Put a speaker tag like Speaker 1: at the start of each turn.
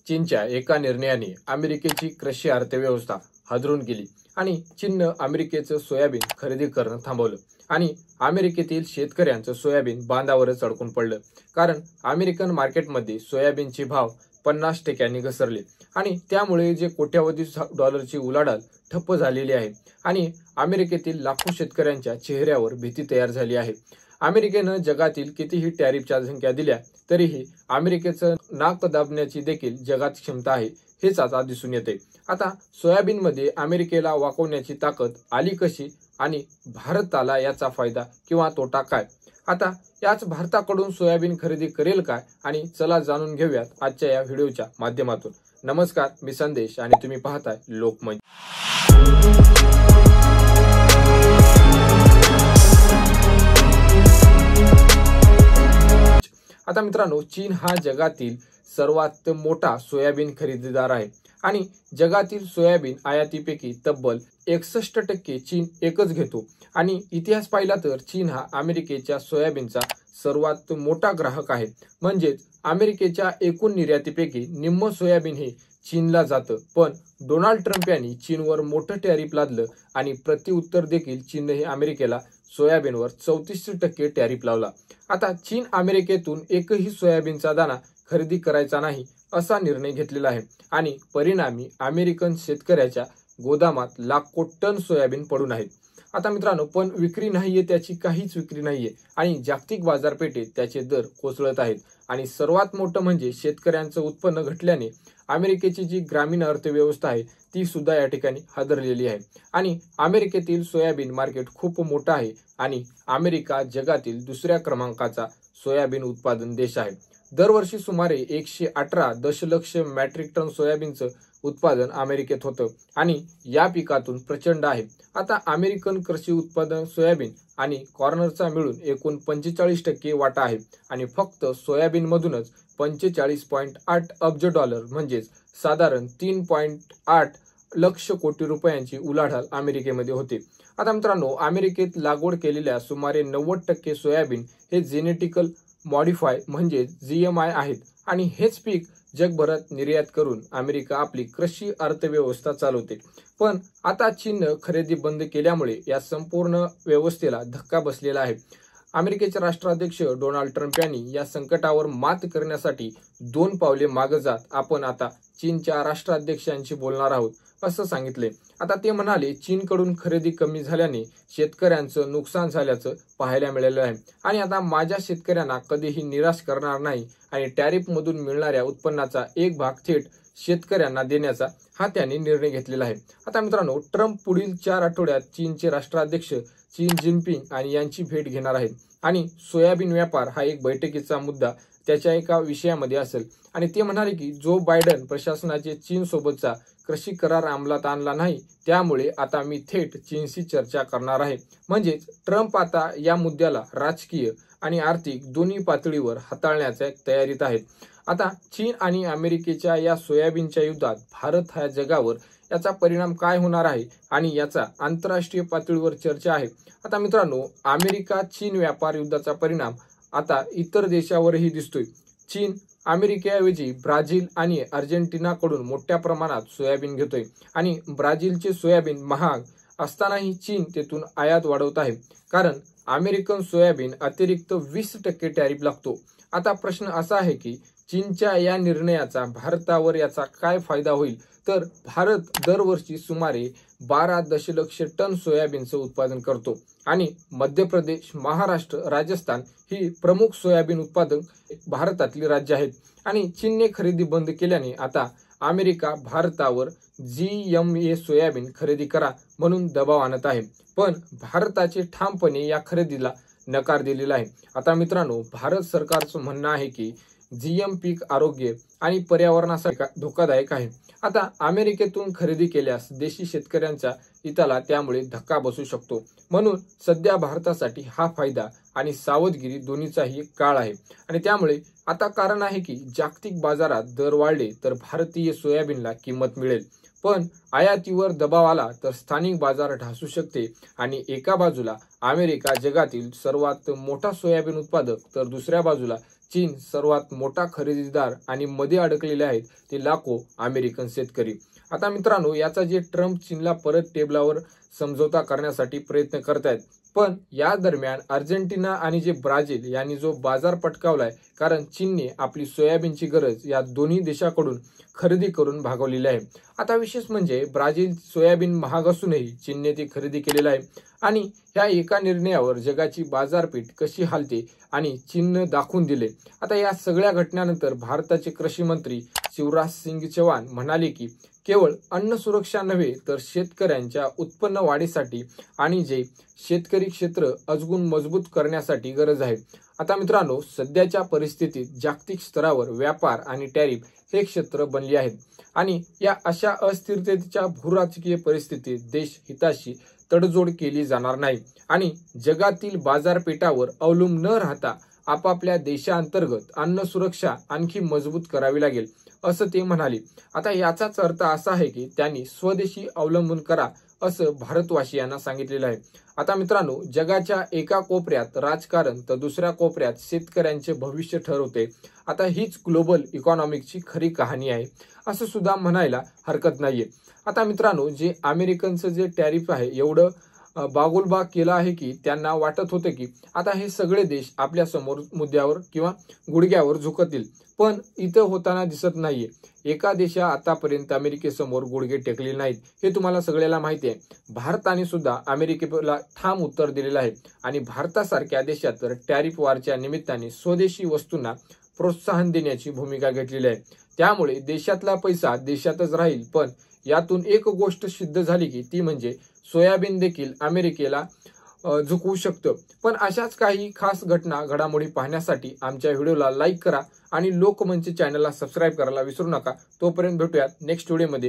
Speaker 1: चीनच्या एका निर्णयाने अमेरिकेची कृषी अर्थव्यवस्था हादरून गेली आणि चीननं अमेरिकेचं सोयाबीन खरेदी करणं थांबवलं आणि अमेरिकेतील शेतकऱ्यांचं सोयाबीन बांधावरच अडकून पडलं. कारण अमेरिकन मार्केटमध्ये सोयाबीनचे भाव 50% घसरले आणि त्यामुळे जे कोट्यावधी डॉलरची उलाढाल ठप्प झालेली आहे आणि अमेरिकेतील लाखो शेतकऱ्यांच्या चेहऱ्यावर भीती तयार झाली आहे. अमेरिकेनं जगातील कितीही टॅरिफच्या धमक्या दिल्या तरीही अमेरिकेचं नाक दाबण्याची देखील जगात क्षमता आहे हेच आता दिसून येते. आता सोयाबीनमध्ये अमेरिकेला वाकवण्याची ताकद आली कशी आणि भारताला याचा फायदा किंवा तोटा काय? आता याच भारताकडून सोयाबीन खरेदी करेल काय आणि चला जाणून घेऊयात आजच्या या व्हिडिओच्या माध्यमातून. नमस्कार, मी संदेश आणि तुम्ही पाहताय लोकमंच. आता मित्रांनो, चीन हा जगातील सर्वात मोठा सोयाबीन खरेदीदार आहे आणि जगातील सोयाबीन आयातीपैकी तब्बल 61% चीन एकच घेतो आणि इतिहास पाहिला तर चीन हा अमेरिकेच्या सोयाबीनचा सर्वात मोठा ग्राहक आहे. म्हणजेच अमेरिकेच्या एकूण निर्यातीपैकी निम्म सोयाबीन हे चीनला जातं. पण डोनाल्ड ट्रम्प यांनी चीनवर मोठं टॅरिफ लादलं आणि प्रत्युत्तर देखील चीनने अमेरिकेला सोयाबीनवर 34% टॅरिफ लावला. आता चीन अमेरिकेतून एकही सोयाबीनचा दाणा खरेदी करायचा नाही असा निर्णय घेतलेला आहे आणि परिणामी अमेरिकन शेतकऱ्याच्या गोदामात लाखो टन सोयाबीन पडून आहेत. आता मित्रांनो, पण विक्री नाहीये, त्याची काहीच विक्री नाहीये आणि जागतिक बाजारपेठेत त्याचे दर कोसळत आहेत आणि सर्वात मोठं म्हणजे शेतकऱ्यांचं उत्पन्न घटल्याने अमेरिकेची जी ग्रामीण अर्थव्यवस्था आहे ती सुद्धा या ठिकाणी हादरलेली आहे आणि अमेरिकेतील सोयाबीन मार्केट खूप मोठं आहे आणि अमेरिका जगातील दुसऱ्या क्रमांकाचा सोयाबीन उत्पादन देश आहे. दरवर्षी सुमारे 118 दशलक्ष मेट्रिक टन सोयाबीनचं उत्पादन अमेरिकेत होतं आणि या पिकातून प्रचंड आहे. आता अमेरिकन कृषी उत्पादन सोयाबीन आणि कॉर्नचा मिळून एकूण 45% वाटा आहे आणि फक्त सोयाबीन मधूनच 45.8 अब्ज डॉलर म्हणजेच साधारण 3.8 लक्ष कोटी रुपयांची उलाढाल अमेरिकेमध्ये होते. आता मित्रांनो, अमेरिकेत लागवड केलेल्या सुमारे 90% सोयाबीन हे जेनेटिकल मॉडिफाय म्हणजे GMI आहेत आणि हेच पीक जगभरात निर्यात करून अमेरिका आपली कृषी अर्थव्यवस्था चालवते. पण आता चीननं खरेदी बंद केल्यामुळे या संपूर्ण व्यवस्थेला धक्का बसलेला आहे. अमेरिकेचे राष्ट्राध्यक्ष डोनाल्ड ट्रम्प यांनी या संकटावर मात करण्यासाठी 2 पावले मागे जात आपण आता चीनच्या राष्ट्राध्यक्षांशी बोलणार आहोत असं सांगितले. आता ते म्हणाले, चीनकडून खरेदी कमी झाल्याने शेतकऱ्यांचं नुकसान झाल्याचं पाहायला मिळालं आहे आणि आता माझ्या शेतकऱ्यांना कधीही निराश करणार नाही आणि टॅरिफ मधून मिळणाऱ्या उत्पन्नाचा एक भाग थेट शेतकऱ्यांना देण्याचा हा त्यांनी निर्णय घेतलेला आहे. आता मित्रांनो, ट्रम्प पुढील 4 आठवड्यात चीनचे राष्ट्राध्यक्ष शी जिनपिंग आणि यांची भेट घेणार आहेत आणि सोयाबीन व्यापार हा एक बैठकीचा मुद्दा त्याच्या एका विषयामध्ये असेल आणि ते म्हणाले की जो बायडन प्रशासनाचे चीन सोबतचा कृषी करार अंमलात आणला नाही त्यामुळे आता मी थेट चीनशी चर्चा करणार आहे. म्हणजेच ट्रम्प आता या मुद्द्याला राजकीय आणि आर्थिक दोन्ही पातळीवर हाताळण्याच्या तयारीत आहेत. आता चीन आणि अमेरिकेच्या या सोयाबीनच्या युद्धात भारत ह्या जगावर याचा परिणाम काय होणार आहे आणि याचा आंतरराष्ट्रीय पातळीवर चर्चा आहे. आता मित्रांनो, अमेरिका चीन व्यापार युद्धाचा परिणाम आता इतर देशावरही दिसतोय. चीन अमेरिकेऐवजी ब्राझील आणि अर्जेंटिनाकडून मोठ्या प्रमाणात सोयाबीन घेतोय आणि ब्राझीलचे सोयाबीन महाग असतानाही चीन तेथून आयात वाढवत आहे कारण अमेरिकन सोयाबीन अतिरिक्त 20% टॅरिफ लागतो. आता प्रश्न असा आहे की चीनच्या या निर्णयाचा भारतावर याचा काय फायदा होईल? तर भारत दरवर्षी सुमारे 12 दशलक्ष टन सोयाबीनचं उत्पादन करतो आणि मध्य प्रदेश, महाराष्ट्र, राजस्थान ही प्रमुख सोयाबीन उत्पादक भारतातली राज्य आहेत आणि चीनने खरेदी बंद केल्याने आता अमेरिका भारतावर GMA सोयाबीन खरेदी करा म्हणून दबाव आणत आहे. पण भारताचे ठामपणे या खरेदीला नकार दिलेला आहे. आता मित्रांनो, भारत सरकारचं म्हणणं आहे की GM पीक आरोग्य आणि पर्यावरणासाठी धोकादायक आहे. आता अमेरिकेतून खरेदी केल्यास देशी शेतकऱ्यांच्या हिताला त्यामुळे धक्का बसू शकतो. म्हणून सध्या भारतासाठी हा फायदा आणि सावधगिरी दोन्हीचाही एक काळ आहे आणि त्यामुळे आता कारण आहे की जागतिक बाजारात दर वाढले तर भारतीय सोयाबीनला किंमत मिळेल. पण आयातीवर दबाव आला तर स्थानिक बाजार ढासू शकते आणि एका बाजूला अमेरिका जगातील सर्वात मोठा सोयाबीन उत्पादक तर दुसऱ्या बाजूला चीन सर्वात मोठा खरेदीदार आणि मध्ये अडकलेले आहेत ते लाखो अमेरिकन शेतकरी। आता मित्रांनो, याचा जे ट्रम्प चीनला परत टेबलावर समझोता करण्यासाठी प्रयत्न करतायत, पण या दरम्यान अर्जेंटिना आणि जे ब्राझील यांनी जो बाजार पटकावलाय, कारण चीनने आपली सोयाबीनची गरज या दोन्ही देशाकडून खरेदी करून भागवलेली आहे। आता विशेष म्हणजे ब्राझील सोयाबीन महाग असूनही चीनने ती खरेदी केलेली आहे आणि ह्या एका निर्णयावर जगाची बाजारपेठ कशी हालते आणि चीनने दाखवून दिले। आता या सगळ्या घटनांनंतर भारताचे कृषी मंत्री शिवराज सिंग चौहान म्हणाले की केवळ अन्न सुरक्षा नव्हे तर शेतकऱ्यांच्या उत्पन्न वाढीसाठी आणि जे शेतकरी क्षेत्र अजून मजबूत करण्यासाठी गरज आहे। आता मित्रांनो, सध्याच्या परिस्थितीत जागतिक स्तरावर व्यापार आणि टॅरिफ हे क्षेत्र बनले आहेत आणि या अशा अस्थिरतेच्या भूराजकीय परिस्थितीत देश हिताशी तडजोड केली जाणार नाही आणि जगातील बाजारपेठावर अवलंबून न राहता आपापल्या देशांतर्गत अन्न सुरक्षा आणखी मजबूत करावी लागेल, असं ते म्हणाले। आता याचाच अर्थ असा आहे की त्यांनी स्वदेशी अवलंबून करा असं भारतवासियांना सांगितलेलं आहे। आता मित्रांनो, जगाच्या एका कोपऱ्यात राजकारण तर दुसऱ्या कोपऱ्यात शेतकऱ्यांचे भविष्य ठरवते। आता हीच ग्लोबल इकॉनॉमिकची खरी कहाणी आहे असं सुद्धा म्हणायला हरकत नाहीये। आता मित्रांनो, जे अमेरिकनचं जे टॅरिफ आहे एवढं बागोलबाग केला आहे की त्यांना वाटत होते की आता हे सगळे देश आपल्या समोर मुद्द्यावर किंवा गुडघ्यावर झुकतील, पण इथं होताना दिसत नाहीये। एका देशा आतापर्यंत अमेरिकेसमोर गुडघे टेकले नाहीत, हे तुम्हाला सगळ्याला माहिती आहे। भारताने सुद्धा अमेरिकेला ठाम उत्तर दिलेलं आहे आणि भारतासारख्या देशात तर टॅरिफ वारच्या निमित्ताने स्वदेशी वस्तूंना प्रोत्साहन देण्याची भूमिका घेतलेली आहे। त्यामुळे देशातला पैसा देशातच राहील, पण यातून एक गोष्ट सिद्ध झाली की ती म्हणजे सोयाबीन देखील अमेरिकेला झुकवू शकतं। पण अशाच काही खास घडामोडी पाहण्यासाठी आमच्या व्हिडिओला लाईक करा आणि लोकमंच चॅनलला सबस्क्राईब करायला विसरू नका। तोपर्यंत भेटूयात नेक्स्ट व्हिडिओमध्ये।